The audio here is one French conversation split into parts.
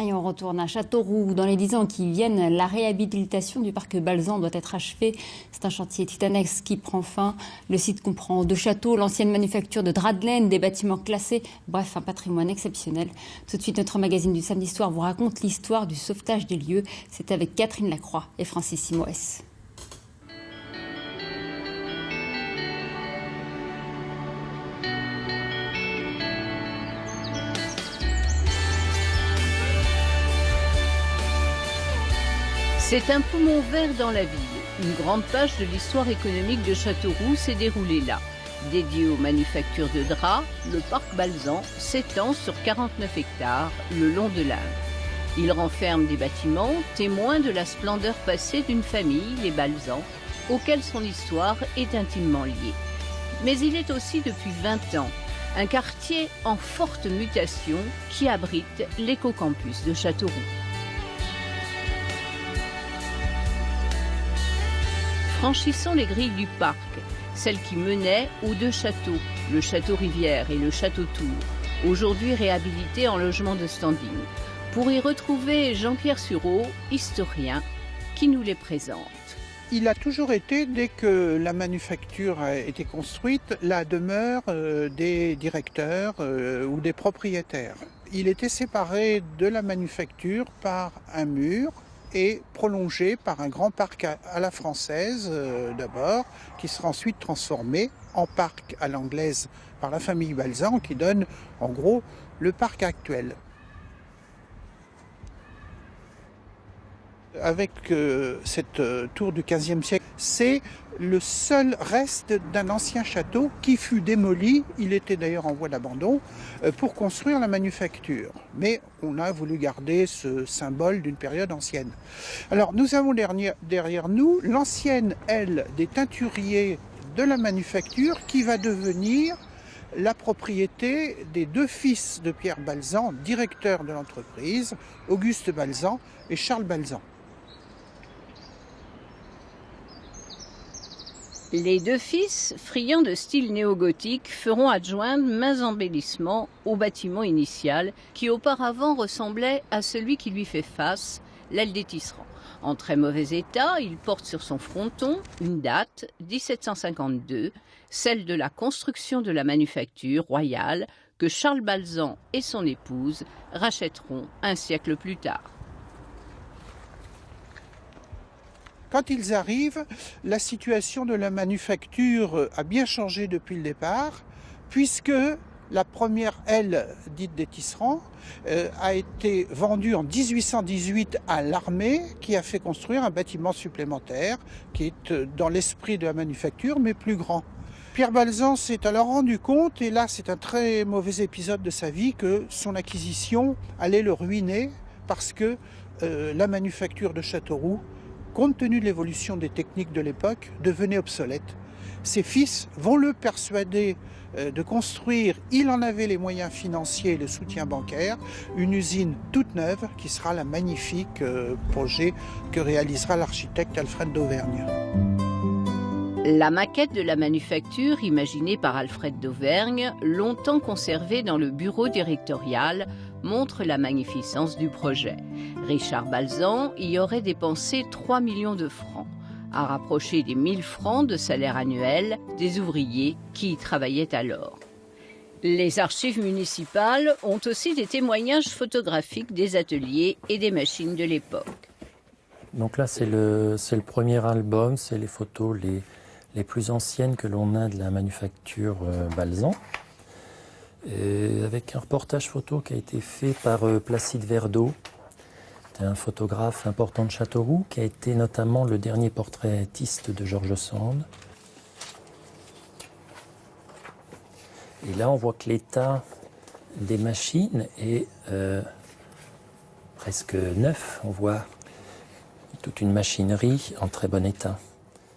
Et on retourne à Châteauroux. Dans les 10 ans qui viennent, la réhabilitation du parc Balzan doit être achevée. C'est un chantier titanesque qui prend fin. Le site comprend 2 châteaux, l'ancienne manufacture de drap de laine, des bâtiments classés. Bref, un patrimoine exceptionnel. Tout de suite, notre magazine du Samedi Soir vous raconte l'histoire du sauvetage des lieux. C'est avec Catherine Lacroix et Francis Simoes. C'est un poumon vert dans la ville. Une grande page de l'histoire économique de Châteauroux s'est déroulée là. Dédié aux manufactures de draps, le parc Balzan s'étend sur 49 hectares le long de l'Indre. Il renferme des bâtiments témoins de la splendeur passée d'une famille, les Balzan, auxquels son histoire est intimement liée. Mais il est aussi depuis 20 ans un quartier en forte mutation qui abrite l'éco-campus de Châteauroux. Franchissons les grilles du parc, celles qui menaient aux 2 châteaux, le château Rivière et le château Tour, aujourd'hui réhabilités en logement de standing, pour y retrouver Jean-Pierre Sureau, historien, qui nous les présente. Il a toujours été, dès que la manufacture a été construite, la demeure des directeurs ou des propriétaires. Il était séparé de la manufacture par un mur, et prolongé par un grand parc à la française d'abord, qui sera ensuite transformé en parc à l'anglaise par la famille Balzan, qui donne en gros le parc actuel. Avec cette tour du XVe siècle, c'est le seul reste d'un ancien château qui fut démoli, il était d'ailleurs en voie d'abandon, pour construire la manufacture. Mais on a voulu garder ce symbole d'une période ancienne. Alors nous avons derrière nous l'ancienne aile des teinturiers de la manufacture qui va devenir la propriété des 2 fils de Pierre Balzan, directeurs de l'entreprise, Auguste Balzan et Charles Balzan. Les 2 fils, friands de style néo-gothique, feront adjoindre maints embellissements au bâtiment initial qui auparavant ressemblait à celui qui lui fait face, l'aile des Tisserands. En très mauvais état, il porte sur son fronton une date, 1752, celle de la construction de la manufacture royale que Charles Balzan et son épouse rachèteront un siècle plus tard. Quand ils arrivent, la situation de la manufacture a bien changé depuis le départ, puisque la première aile dite des Tisserands a été vendue en 1818 à l'armée, qui a fait construire un bâtiment supplémentaire, qui est dans l'esprit de la manufacture, mais plus grand. Pierre Balzan s'est alors rendu compte, et là c'est un très mauvais épisode de sa vie, que son acquisition allait le ruiner, parce que la manufacture de Châteauroux, compte tenu de l'évolution des techniques de l'époque, devenait obsolète. Ses fils vont le persuader de construire, il en avait les moyens financiers et le soutien bancaire, une usine toute neuve qui sera le magnifique projet que réalisera l'architecte Alfred d'Auvergne. La maquette de la manufacture, imaginée par Alfred d'Auvergne, longtemps conservée dans le bureau directorial, montre la magnificence du projet. Richard Balzan y aurait dépensé 3 millions de francs, à rapprocher des 1000 francs de salaire annuel des ouvriers qui y travaillaient alors. Les archives municipales ont aussi des témoignages photographiques des ateliers et des machines de l'époque. Donc là, c'est le premier album, c'est les photos les plus anciennes que l'on a de la manufacture Balzan, avec un reportage photo qui a été fait par Placide Verdeau. C'est un photographe important de Châteauroux, qui a été notamment le dernier portraitiste de George Sand. Et là, on voit que l'état des machines est presque neuf. On voit toute une machinerie en très bon état.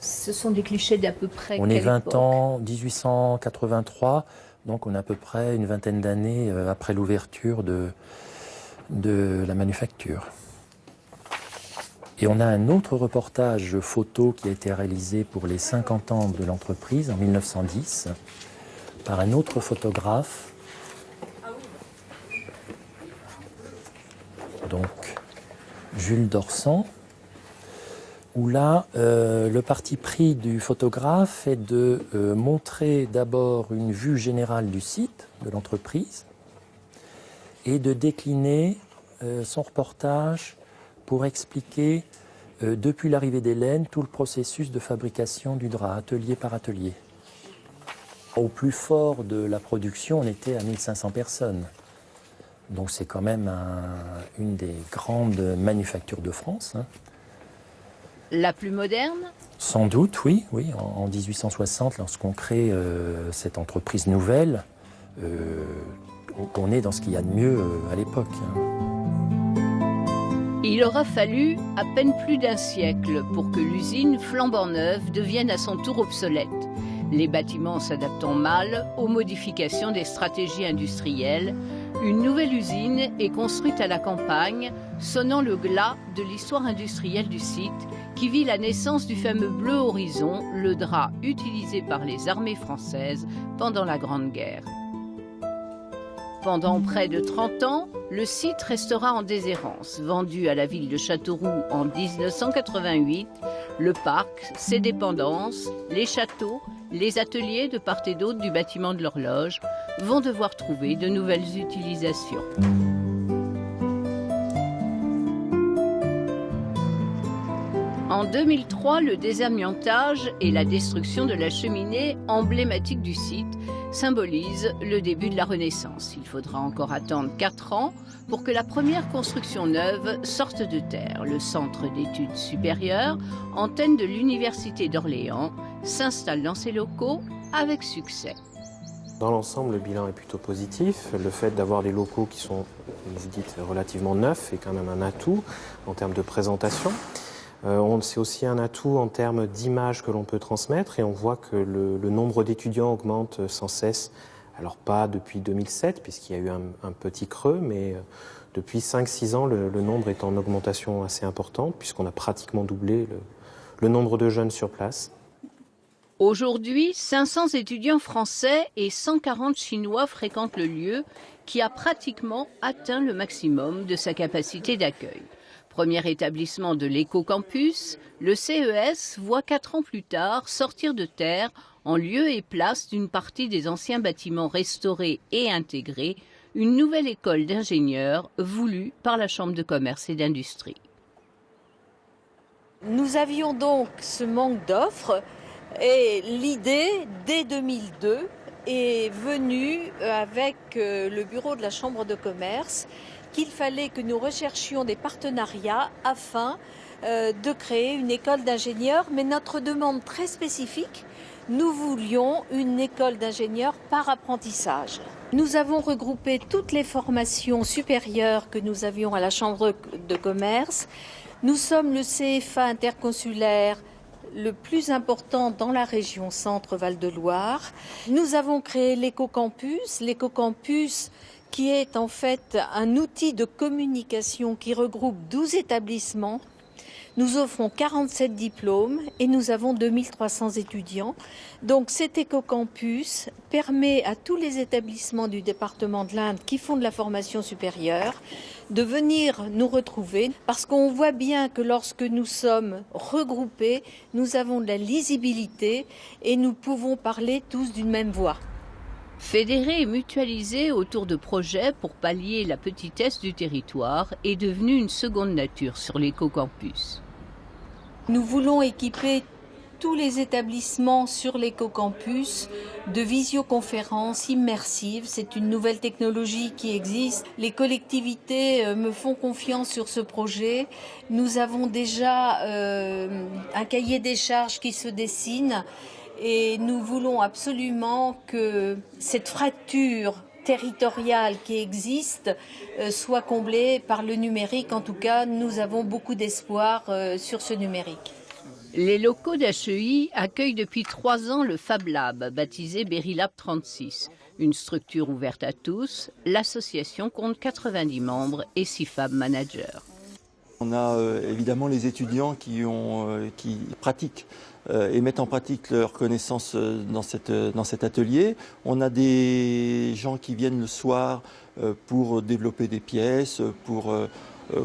Ce sont des clichés d'à peu près On est 20 époque ans, 1883, donc on a à peu près une vingtaine d'années après l'ouverture de la manufacture. Et on a un autre reportage photo qui a été réalisé pour les 50 ans de l'entreprise en 1910 par un autre photographe. donc Jules Dorsan, où là, le parti pris du photographe est de montrer d'abord une vue générale du site, de l'entreprise, et de décliner son reportage pour expliquer, depuis l'arrivée des laines, tout le processus de fabrication du drap, atelier par atelier. Au plus fort de la production, on était à 1500 personnes. Donc c'est quand même une des grandes manufactures de France. Hein. La plus moderne ? Sans doute, oui. En 1860, lorsqu'on crée cette entreprise nouvelle, on est dans ce qu'il y a de mieux à l'époque. Hein. Il aura fallu à peine plus d'un siècle pour que l'usine flambant neuve devienne à son tour obsolète. Les bâtiments s'adaptant mal aux modifications des stratégies industrielles, une nouvelle usine est construite à la campagne, sonnant le glas de l'histoire industrielle du site, qui vit la naissance du fameux bleu horizon, le drap utilisé par les armées françaises pendant la Grande Guerre. Pendant près de 30 ans, le site restera en déshérence. Vendu à la ville de Châteauroux en 1988, le parc, ses dépendances, les châteaux, les ateliers de part et d'autre du bâtiment de l'horloge vont devoir trouver de nouvelles utilisations. En 2003, le désamiantage et la destruction de la cheminée emblématique du site symbolisent le début de la Renaissance. Il faudra encore attendre 4 ans pour que la première construction neuve sorte de terre. Le Centre d'études supérieures, antenne de l'Université d'Orléans, s'installe dans ses locaux avec succès. Dans l'ensemble, le bilan est plutôt positif. Le fait d'avoir des locaux qui sont, comme vous dites, relativement neufs est quand même un atout en termes de présentation. C'est aussi un atout en termes d'image que l'on peut transmettre et on voit que le nombre d'étudiants augmente sans cesse. Alors pas depuis 2007 puisqu'il y a eu un petit creux, mais depuis 5-6 ans, le nombre est en augmentation assez importante puisqu'on a pratiquement doublé le nombre de jeunes sur place. Aujourd'hui, 500 étudiants français et 140 Chinois fréquentent le lieu qui a pratiquement atteint le maximum de sa capacité d'accueil. Premier établissement de l'éco-campus, le CES voit 4 ans plus tard sortir de terre, en lieu et place d'une partie des anciens bâtiments restaurés et intégrés, une nouvelle école d'ingénieurs voulue par la Chambre de commerce et d'industrie. Nous avions donc ce manque d'offres et l'idée, dès 2002, est venue avec le bureau de la Chambre de commerce qu'il fallait que nous recherchions des partenariats afin de créer une école d'ingénieurs. Mais notre demande très spécifique, nous voulions une école d'ingénieurs par apprentissage. Nous avons regroupé toutes les formations supérieures que nous avions à la Chambre de commerce. Nous sommes le CFA interconsulaire le plus important dans la région Centre-Val de Loire. Nous avons créé l'éco-campus. L'éco-campus qui est en fait un outil de communication qui regroupe 12 établissements. Nous offrons 47 diplômes et nous avons 2300 étudiants. Donc cet éco-campus permet à tous les établissements du département de l'Indre qui font de la formation supérieure de venir nous retrouver parce qu'on voit bien que lorsque nous sommes regroupés, nous avons de la lisibilité et nous pouvons parler tous d'une même voix. Fédérer et mutualiser autour de projets pour pallier la petitesse du territoire est devenu une seconde nature sur l'éco-campus. Nous voulons équiper tous les établissements sur l'éco-campus de visioconférences immersives. C'est une nouvelle technologie qui existe. Les collectivités me font confiance sur ce projet. Nous avons déjà un cahier des charges qui se dessine. Et nous voulons absolument que cette fracture territoriale qui existe soit comblée par le numérique. En tout cas, nous avons beaucoup d'espoir sur ce numérique. Les locaux d'HEI accueillent depuis 3 ans le Fab Lab, baptisé Berry-Lab 36. Une structure ouverte à tous, l'association compte 90 membres et 6 Fab managers. On a évidemment les étudiants qui pratiquent et mettent en pratique leurs connaissances dans cet atelier. On a des gens qui viennent le soir pour développer des pièces, pour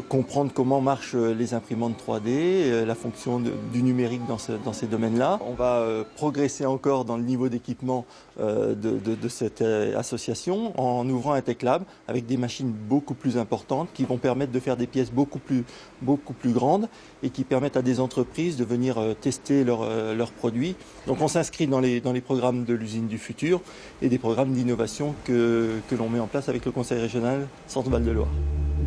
comprendre comment marchent les imprimantes 3D, la fonction du numérique dans ces domaines-là. On va progresser encore dans le niveau d'équipement de cette association en ouvrant un Tech Lab avec des machines beaucoup plus importantes qui vont permettre de faire des pièces beaucoup plus grandes et qui permettent à des entreprises de venir tester leurs produits. Donc on s'inscrit dans les programmes de l'usine du futur et des programmes d'innovation que l'on met en place avec le Conseil régional Centre-Val de Loire.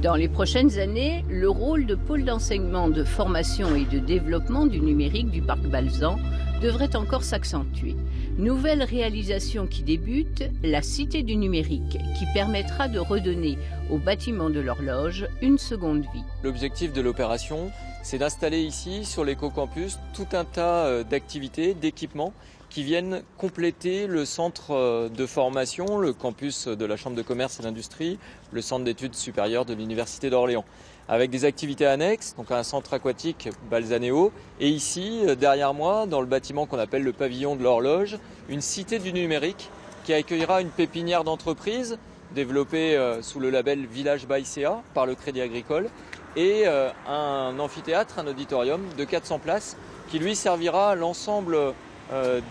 Dans les prochaines années, le rôle de pôle d'enseignement, de formation et de développement du numérique du parc Balzan devrait encore s'accentuer. Nouvelle réalisation qui débute, la Cité du numérique, qui permettra de redonner au bâtiment de l'horloge une seconde vie. L'objectif de l'opération, c'est d'installer ici, sur l'éco-campus, tout un tas d'activités, d'équipements qui viennent compléter le centre de formation, le campus de la Chambre de commerce et d'industrie, le centre d'études supérieures de l'Université d'Orléans, avec des activités annexes, donc un centre aquatique Balzanéo, et ici, derrière moi, dans le bâtiment qu'on appelle le pavillon de l'horloge, une cité du numérique qui accueillera une pépinière d'entreprises développée sous le label Village by CA par le Crédit Agricole, et un amphithéâtre, un auditorium de 400 places qui lui servira à l'ensemble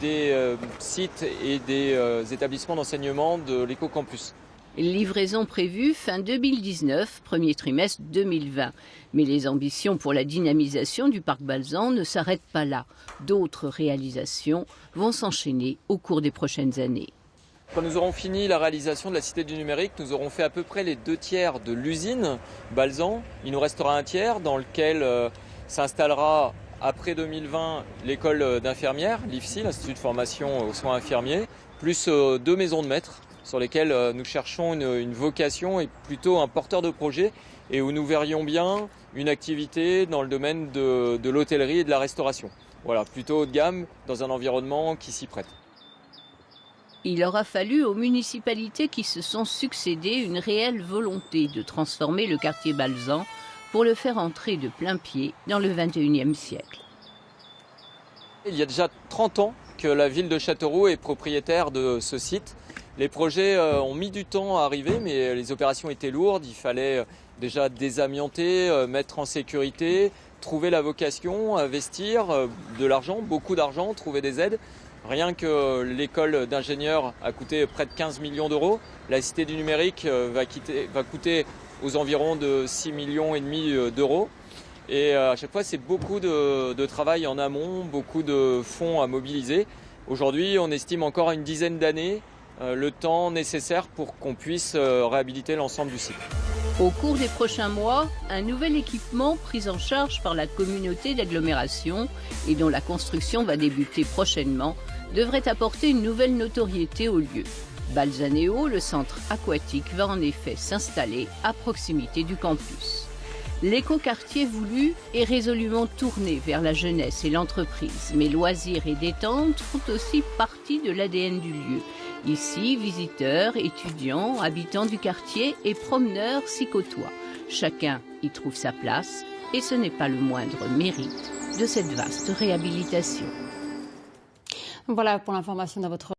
des sites et des établissements d'enseignement de l'éco-campus. Livraison prévue fin 2019, premier trimestre 2020. Mais les ambitions pour la dynamisation du parc Balzan ne s'arrêtent pas là. D'autres réalisations vont s'enchaîner au cours des prochaines années. Quand nous aurons fini la réalisation de la Cité du numérique, nous aurons fait à peu près les 2/3 de l'usine Balzan. Il nous restera un tiers dans lequel s'installera après 2020 l'école d'infirmières, l'IFSI, l'Institut de formation aux soins infirmiers, plus 2 maisons de maîtres sur lesquelles nous cherchons une vocation et plutôt un porteur de projet et où nous verrions bien une activité dans le domaine de l'hôtellerie et de la restauration. Voilà, plutôt haut de gamme dans un environnement qui s'y prête. Il aura fallu aux municipalités qui se sont succédées une réelle volonté de transformer le quartier Balzan pour le faire entrer de plein pied dans le XXIe siècle. Il y a déjà 30 ans que la ville de Châteauroux est propriétaire de ce site. Les projets ont mis du temps à arriver, mais les opérations étaient lourdes. Il fallait déjà désamianter, mettre en sécurité, trouver la vocation, investir de l'argent, beaucoup d'argent, trouver des aides. Rien que l'école d'ingénieurs a coûté près de 15 millions d'euros. La Cité du numérique va coûter aux environs de 6,5 millions d'euros. Et à chaque fois, c'est beaucoup de travail en amont, beaucoup de fonds à mobiliser. Aujourd'hui, on estime encore à une dizaine d'années le temps nécessaire pour qu'on puisse réhabiliter l'ensemble du site. Au cours des prochains mois, un nouvel équipement pris en charge par la communauté d'agglomération et dont la construction va débuter prochainement devrait apporter une nouvelle notoriété au lieu. Balzanéo, le centre aquatique, va en effet s'installer à proximité du campus. L'écoquartier voulu est résolument tourné vers la jeunesse et l'entreprise, mais loisirs et détente font aussi partie de l'ADN du lieu. Ici, visiteurs, étudiants, habitants du quartier et promeneurs s'y côtoient. Chacun y trouve sa place et ce n'est pas le moindre mérite de cette vaste réhabilitation. Voilà pour l'information dans votre